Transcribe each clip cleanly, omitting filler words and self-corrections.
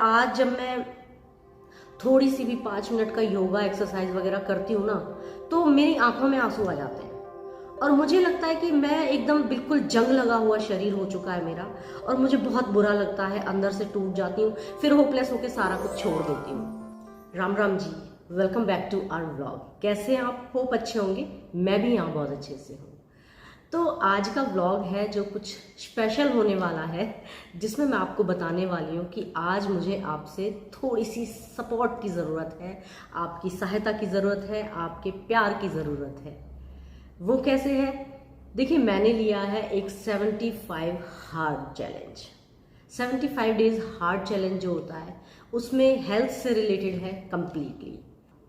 आज जब मैं थोड़ी सी भी 5 मिनट का योगा एक्सरसाइज वगैरह करती हूँ ना, तो मेरी आंखों में आंसू आ जाते हैं और मुझे लगता है कि मैं एकदम बिल्कुल जंग लगा हुआ शरीर हो चुका है मेरा, और मुझे बहुत बुरा लगता है, अंदर से टूट जाती हूँ, फिर होपलेस होकर सारा कुछ छोड़ देती हूँ। Ram Ram ji, welcome back to our vlog. कैसे हैं आप? होप अच्छे होंगे। मैं भी यहाँ बहुत अच्छे से हूँ। तो आज का व्लॉग है जो कुछ स्पेशल होने वाला है, जिसमें मैं आपको बताने वाली हूँ कि आज मुझे आपसे थोड़ी सी सपोर्ट की ज़रूरत है, आपकी सहायता की ज़रूरत है, आपके प्यार की ज़रूरत है। वो कैसे है? देखिए, मैंने लिया है एक 75 hard challenge. 75 days hard challenge जो होता है उसमें हेल्थ से रिलेटेड है कंप्लीटली।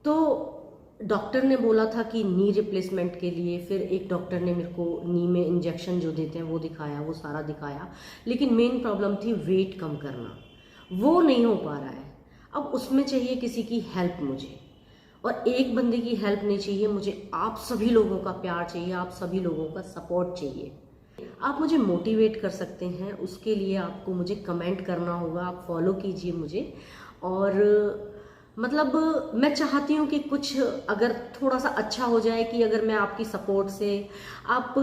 तो डॉक्टर ने बोला था कि नी रिप्लेसमेंट के लिए, फिर एक डॉक्टर ने मेरे को नी में इंजेक्शन जो देते हैं वो दिखाया, वो सारा दिखाया, लेकिन मेन प्रॉब्लम थी वेट कम करना। वो नहीं हो पा रहा है। अब उसमें चाहिए किसी की हेल्प मुझे, और एक बंदे की हेल्प नहीं चाहिए मुझे, आप सभी लोगों का प्यार चाहिए, आप सभी लोगों का सपोर्ट चाहिए। आप मुझे मोटिवेट कर सकते हैं, उसके लिए आपको मुझे कमेंट करना होगा, आप फॉलो कीजिए मुझे। और मतलब मैं चाहती हूँ कि कुछ अगर थोड़ा सा अच्छा हो जाए, कि अगर मैं आपकी सपोर्ट से, आप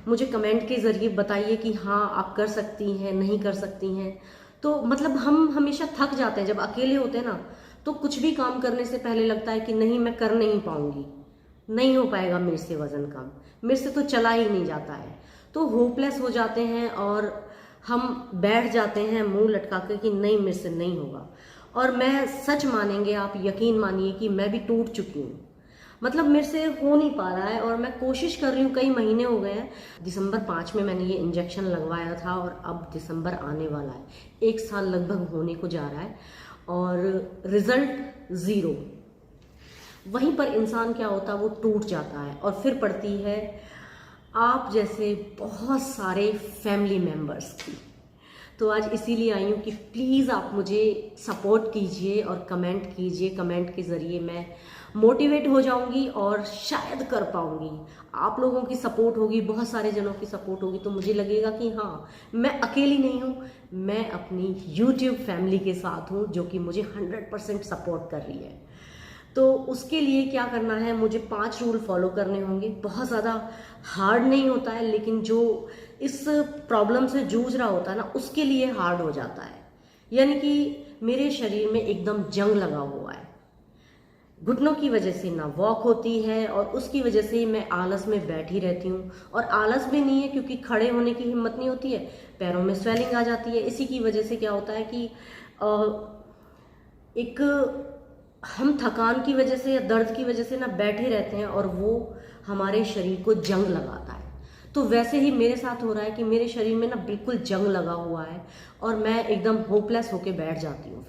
मुझे कमेंट के ज़रिए बताइए कि हाँ आप कर सकती हैं, नहीं कर सकती हैं। तो मतलब हम हमेशा थक जाते हैं जब अकेले होते हैं ना, तो कुछ भी काम करने से पहले लगता है कि नहीं, मैं कर नहीं पाऊंगी, नहीं हो पाएगा मेरे से वजन कम, मेरे से तो चला ही नहीं जाता है। तो होपलेस हो जाते हैं और हम बैठ जाते हैं मुंह लटका के कि नहीं, मेरे से नहीं होगा। और मैं सच मानेंगे आप, यकीन मानिए कि मैं भी टूट चुकी हूँ। मतलब मेरे से हो नहीं पा रहा है और मैं कोशिश कर रही हूँ, कई महीने हो गए हैं। दिसंबर 5 में मैंने ये इंजेक्शन लगवाया था और अब दिसंबर आने वाला है, 1 साल लगभग होने को जा रहा है और रिजल्ट ज़ीरो। वहीं पर इंसान क्या होता है, वो टूट जाता है और फिर पड़ती है आप जैसे बहुत सारे फैमिली मेम्बर्स की। तो आज इसीलिए आई हूँ कि प्लीज़ आप मुझे सपोर्ट कीजिए और कमेंट कीजिए। कमेंट के ज़रिए मैं मोटिवेट हो जाऊंगी और शायद कर पाऊंगी। आप लोगों की सपोर्ट होगी, बहुत सारे जनों की सपोर्ट होगी, तो मुझे लगेगा कि हाँ, मैं अकेली नहीं हूँ, मैं अपनी YouTube फैमिली के साथ हूँ जो कि मुझे 100% सपोर्ट कर रही है। तो उसके लिए क्या करना है, मुझे 5 रूल फॉलो करने होंगे। बहुत ज़्यादा हार्ड नहीं होता है, लेकिन जो इस प्रॉब्लम से जूझ रहा होता है ना, उसके लिए हार्ड हो जाता है। यानी कि मेरे शरीर में एकदम जंग लगा हुआ है, घुटनों की वजह से ना वॉक होती है और उसकी वजह से मैं आलस में बैठी रहती हूँ। और आलस भी नहीं है क्योंकि खड़े होने की हिम्मत नहीं होती है, पैरों में स्वेलिंग आ जाती है। इसी की वजह से क्या होता है कि एक हम थकान की वजह से या दर्द की वजह से ना बैठे रहते हैं और वो हमारे शरीर को जंग लगाता है। तो वैसे ही मेरे साथ हो रहा है कि मेरे शरीर में ना बिल्कुल जंग लगा हुआ है और मैं एकदम होपलेस होके बैठ जाती हूँ।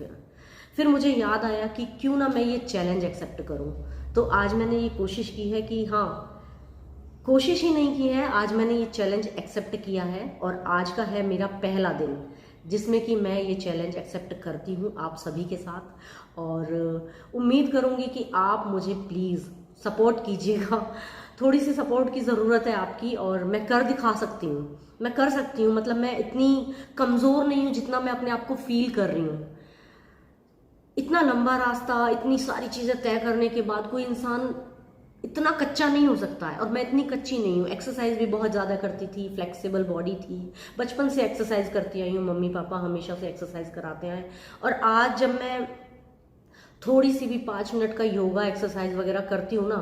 फिर मुझे याद आया कि क्यों ना मैं ये चैलेंज एक्सेप्ट करूँ। तो आज मैंने ये कोशिश की है कि हाँ, कोशिश ही नहीं की है, आज मैंने ये चैलेंज एक्सेप्ट किया है और आज का है मेरा पहला दिन जिसमें कि मैं ये चैलेंज एक्सेप्ट करती हूँ आप सभी के साथ। और उम्मीद करूँगी कि आप मुझे प्लीज़ सपोर्ट कीजिएगा। थोड़ी सी सपोर्ट की ज़रूरत है आपकी, और मैं कर दिखा सकती हूँ, मैं कर सकती हूँ। मतलब मैं इतनी कमज़ोर नहीं हूँ जितना मैं अपने आप को फील कर रही हूँ। इतना लंबा रास्ता, इतनी सारी चीज़ें तय करने के बाद कोई इंसान इतना कच्चा नहीं हो सकता है, और मैं इतनी कच्ची नहीं हूँ। एक्सरसाइज भी बहुत ज़्यादा करती थी, फ्लेक्सिबल बॉडी थी, बचपन से एक्सरसाइज करती आई हूँ, मम्मी पापा हमेशा से एक्सरसाइज कराते हैं। और आज जब मैं थोड़ी सी भी 5 मिनट का योगा एक्सरसाइज वगैरह करती हूँ ना,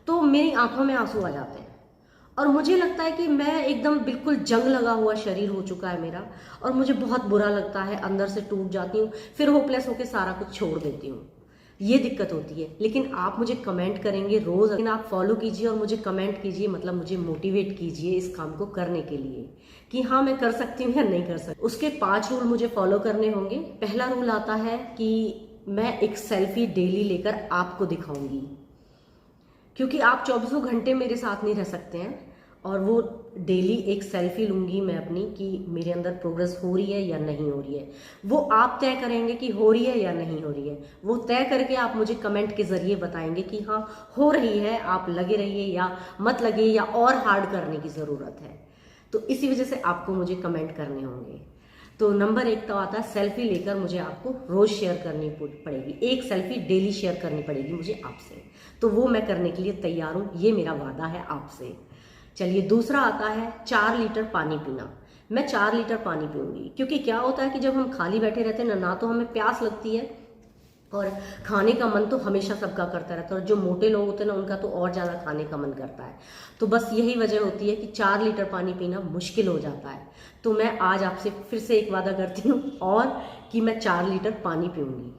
तो मेरी आंखों में आंसू आ जाते हैं और मुझे लगता है कि मैं एकदम बिल्कुल जंग लगा हुआ शरीर हो चुका है मेरा, और मुझे बहुत बुरा लगता है, अंदर से टूट जाती हूँ, फिर होपलेस होकर सारा कुछ छोड़ देती हूँ। ये दिक्कत होती है। लेकिन आप मुझे कमेंट करेंगे रोज, लेकिन आप फॉलो कीजिए और मुझे कमेंट कीजिए, मतलब मुझे मोटिवेट कीजिए इस काम को करने के लिए कि हाँ मैं कर सकती हूँ या नहीं कर सकती। उसके 5 रूल मुझे फॉलो करने होंगे। पहला रूल आता है कि मैं एक सेल्फी डेली लेकर आपको दिखाऊंगी, क्योंकि आप 24 घंटे मेरे साथ नहीं रह सकते हैं। और वो डेली एक सेल्फी लूंगी मैं अपनी कि मेरे अंदर प्रोग्रेस हो रही है या नहीं हो रही है। वो आप तय करेंगे कि हो रही है या नहीं हो रही है। वो तय करके आप मुझे कमेंट के जरिए बताएंगे कि हाँ हो रही है, आप लगे रहिए या मत लगे, या और हार्ड करने की ज़रूरत है। तो इसी वजह से आपको मुझे कमेंट करने होंगे। तो नंबर 1 तो आता है सेल्फी लेकर मुझे आपको रोज शेयर करनी पड़ेगी, एक सेल्फी डेली शेयर करनी पड़ेगी मुझे आपसे। तो वो मैं करने के लिए तैयार हूँ, ये मेरा वादा है आपसे। चलिए, दूसरा आता है 4 लीटर पानी पीना। मैं 4 लीटर पानी पीऊंगी, क्योंकि क्या होता है कि जब हम खाली बैठे रहते हैं ना तो हमें प्यास लगती है और खाने का मन तो हमेशा सबका करता रहता है, और जो मोटे लोग होते हैं ना उनका तो और ज़्यादा खाने का मन करता है। तो बस यही वजह होती है कि 4 लीटर पानी पीना मुश्किल हो जाता है। तो मैं आज आपसे फिर से एक वादा करती हूँ और कि मैं 4 लीटर पानी पीऊँगी।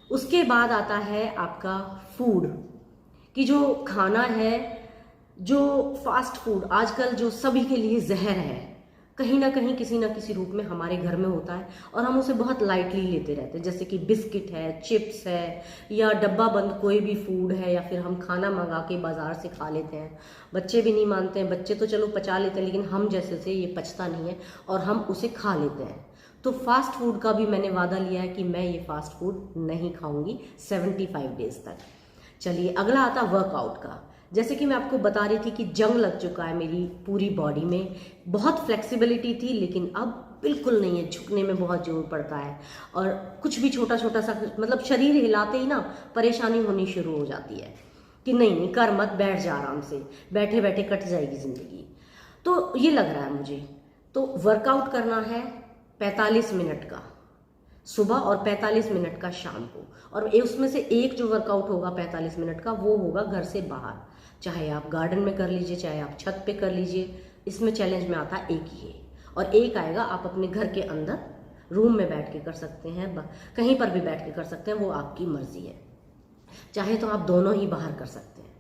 उसके बाद आता है आपका फूड, कि जो खाना है, जो फास्ट फूड आजकल जो सभी के लिए जहर है, कहीं ना कहीं किसी ना किसी रूप में हमारे घर में होता है और हम उसे बहुत लाइटली लेते रहते हैं। जैसे कि बिस्किट है, चिप्स है, या डब्बा बंद कोई भी फूड है, या फिर हम खाना मंगा के बाजार से खा लेते हैं। बच्चे भी नहीं मानते हैं, बच्चे तो चलो पचा लेते हैं, लेकिन हम जैसे से ये पचता नहीं है और हम उसे खा लेते हैं। तो फास्ट फूड का भी मैंने वादा लिया है कि मैं ये फास्ट फूड नहीं खाऊंगी 75 डेज तक। चलिए, अगला आता वर्कआउट का। जैसे कि मैं आपको बता रही थी कि जंग लग चुका है मेरी पूरी बॉडी में, बहुत फ्लेक्सिबिलिटी थी लेकिन अब बिल्कुल नहीं है, झुकने में बहुत जोर पड़ता है और कुछ भी छोटा छोटा सा मतलब शरीर हिलाते ही ना परेशानी होनी शुरू हो जाती है कि नहीं नहीं कर मत, बैठ जा आराम से, बैठे बैठे कट जाएगी जिंदगी। तो ये लग रहा है मुझे। तो वर्कआउट करना है 45 मिनट का सुबह और 45 मिनट का शाम को, और उसमें से एक जो वर्कआउट होगा 45 मिनट का वो होगा घर से बाहर, चाहे आप गार्डन में कर लीजिए, चाहे आप छत पे कर लीजिए। इसमें चैलेंज में आता है एक ही है, और एक आएगा आप अपने घर के अंदर रूम में बैठ के कर सकते हैं, कहीं पर भी बैठ के कर सकते हैं, वो आपकी मर्जी है। चाहे तो आप दोनों ही बाहर कर सकते हैं,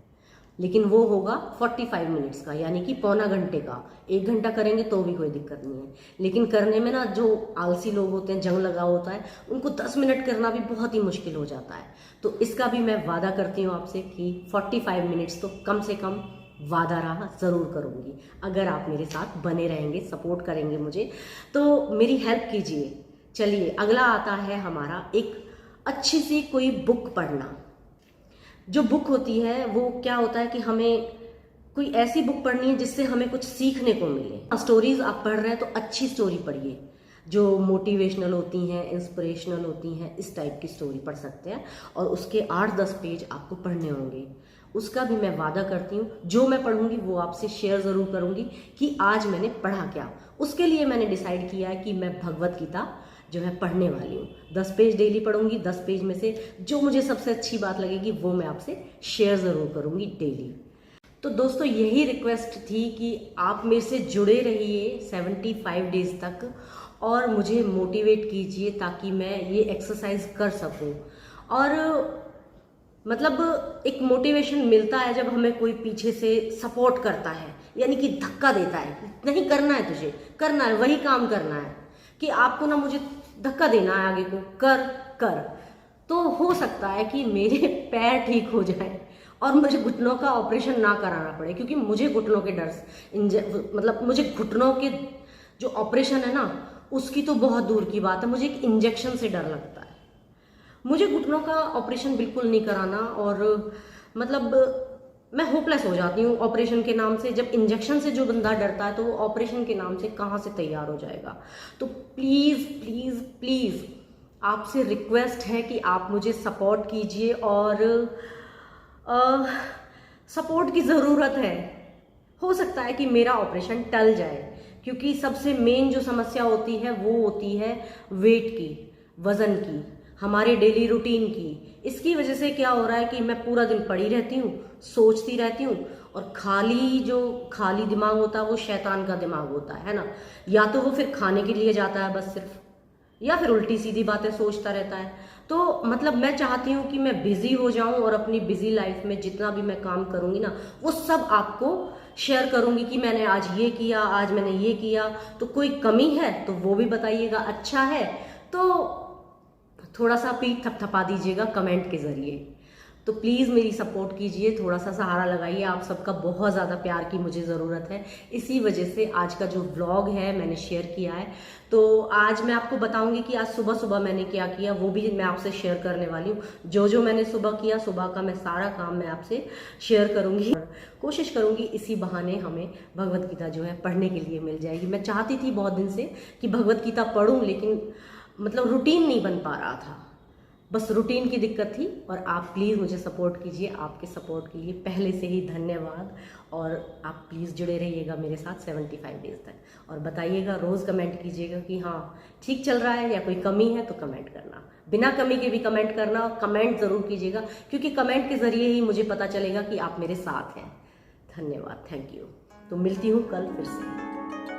लेकिन वो होगा 45 मिनट्स का, यानी कि पौना घंटे का। 1 घंटा करेंगे तो भी कोई दिक्कत नहीं है, लेकिन करने में ना जो आलसी लोग होते हैं, जंग लगा होता है, उनको 10 मिनट करना भी बहुत ही मुश्किल हो जाता है। तो इसका भी मैं वादा करती हूँ आपसे कि 45 मिनट्स तो कम से कम वादा रहा ज़रूर करूँगी। अगर आप मेरे साथ बने रहेंगे, सपोर्ट करेंगे मुझे, तो मेरी हेल्प कीजिए। चलिए, अगला आता है हमारा एक अच्छी सी कोई बुक पढ़ना। जो बुक होती है वो क्या होता है कि हमें कोई ऐसी बुक पढ़नी है जिससे हमें कुछ सीखने को मिले। स्टोरीज आप पढ़ रहे हैं तो अच्छी स्टोरी पढ़िए, जो मोटिवेशनल होती हैं, इंस्पिरेशनल होती हैं, इस टाइप की स्टोरी पढ़ सकते हैं, और उसके 8-10 पेज आपको पढ़ने होंगे। उसका भी मैं वादा करती हूँ, जो मैं पढ़ूंगी वो आपसे शेयर ज़रूर करूँगी कि आज मैंने पढ़ा क्या। उसके लिए मैंने डिसाइड किया है कि मैं भगवत गीता जो है पढ़ने वाली हूँ। 10 पेज डेली पढ़ूंगी। 10 पेज में से जो मुझे सबसे अच्छी बात लगेगी वो मैं आपसे शेयर ज़रूर करूँगी डेली। तो दोस्तों, यही रिक्वेस्ट थी कि आप मेरे से जुड़े रहिए 75 डेज तक और मुझे मोटिवेट कीजिए ताकि मैं ये एक्सरसाइज कर सकूं। और मतलब एक मोटिवेशन मिलता है जब हमें कोई पीछे से सपोर्ट करता है, यानी कि धक्का देता है, नहीं करना है तुझे, करना है, वही काम करना है, कि आपको ना मुझे धक्का देना है आगे को, कर कर। तो हो सकता है कि मेरे पैर ठीक हो जाए और मुझे घुटनों का ऑपरेशन ना कराना पड़े, क्योंकि मुझे घुटनों के डर मतलब मुझे घुटनों के जो ऑपरेशन है ना उसकी तो बहुत दूर की बात है, मुझे एक इंजेक्शन से डर लगता है। मुझे घुटनों का ऑपरेशन बिल्कुल नहीं कराना, और मतलब मैं होपलेस हो जाती हूँ ऑपरेशन के नाम से। जब इंजेक्शन से जो बंदा डरता है तो वो ऑपरेशन के नाम से कहाँ से तैयार हो जाएगा। तो प्लीज़ प्लीज़ प्लीज़ आपसे रिक्वेस्ट है कि आप मुझे सपोर्ट कीजिए, और सपोर्ट की ज़रूरत है। हो सकता है कि मेरा ऑपरेशन टल जाए, क्योंकि सबसे मेन जो समस्या होती है वो होती है वेट की, वज़न की, हमारे डेली रूटीन की। इसकी वजह से क्या हो रहा है कि मैं पूरा दिन पड़ी रहती हूँ, सोचती रहती हूँ, और खाली दिमाग होता है वो शैतान का दिमाग होता है ना। या तो वो फिर खाने के लिए जाता है बस सिर्फ, या फिर उल्टी सीधी बातें सोचता रहता है। तो मतलब मैं चाहती हूँ कि मैं बिजी हो जाऊं और अपनी बिजी लाइफ में जितना भी मैं काम करूंगी ना वो सब आपको शेयर करूंगी कि मैंने आज ये किया, आज मैंने ये किया। तो कोई कमी है तो वो भी बताइएगा, अच्छा है तो थोड़ा सा पीठ थपथपा दीजिएगा कमेंट के जरिए। तो प्लीज़ मेरी सपोर्ट कीजिए, थोड़ा सा सहारा लगाइए। आप सबका बहुत ज़्यादा प्यार की मुझे ज़रूरत है, इसी वजह से आज का जो व्लॉग है मैंने शेयर किया है। तो आज मैं आपको बताऊंगी कि आज सुबह सुबह मैंने क्या किया, वो भी मैं आपसे शेयर करने वाली हूँ। जो मैंने सुबह किया, सुबह का मैं सारा काम मैं आपसे शेयर करूँगी। कोशिश करूँगी इसी बहाने हमें भगवत गीता जो है पढ़ने के लिए मिल जाएगी। मैं चाहती थी बहुत दिन से कि भगवत गीता पढ़ूँ, लेकिन मतलब रूटीन नहीं बन पा रहा था, बस रूटीन की दिक्कत थी। और आप प्लीज़ मुझे सपोर्ट कीजिए, आपके सपोर्ट के लिए पहले से ही धन्यवाद। और आप प्लीज़ जुड़े रहिएगा मेरे साथ 75 डेज़ तक, और बताइएगा, रोज़ कमेंट कीजिएगा कि हाँ ठीक चल रहा है या कोई कमी है तो कमेंट करना, बिना कमी के भी कमेंट करना, कमेंट ज़रूर कीजिएगा, क्योंकि कमेंट के ज़रिए ही मुझे पता चलेगा कि आप मेरे साथ हैं। धन्यवाद, थैंक यू। तो मिलती हूँ कल फिर से।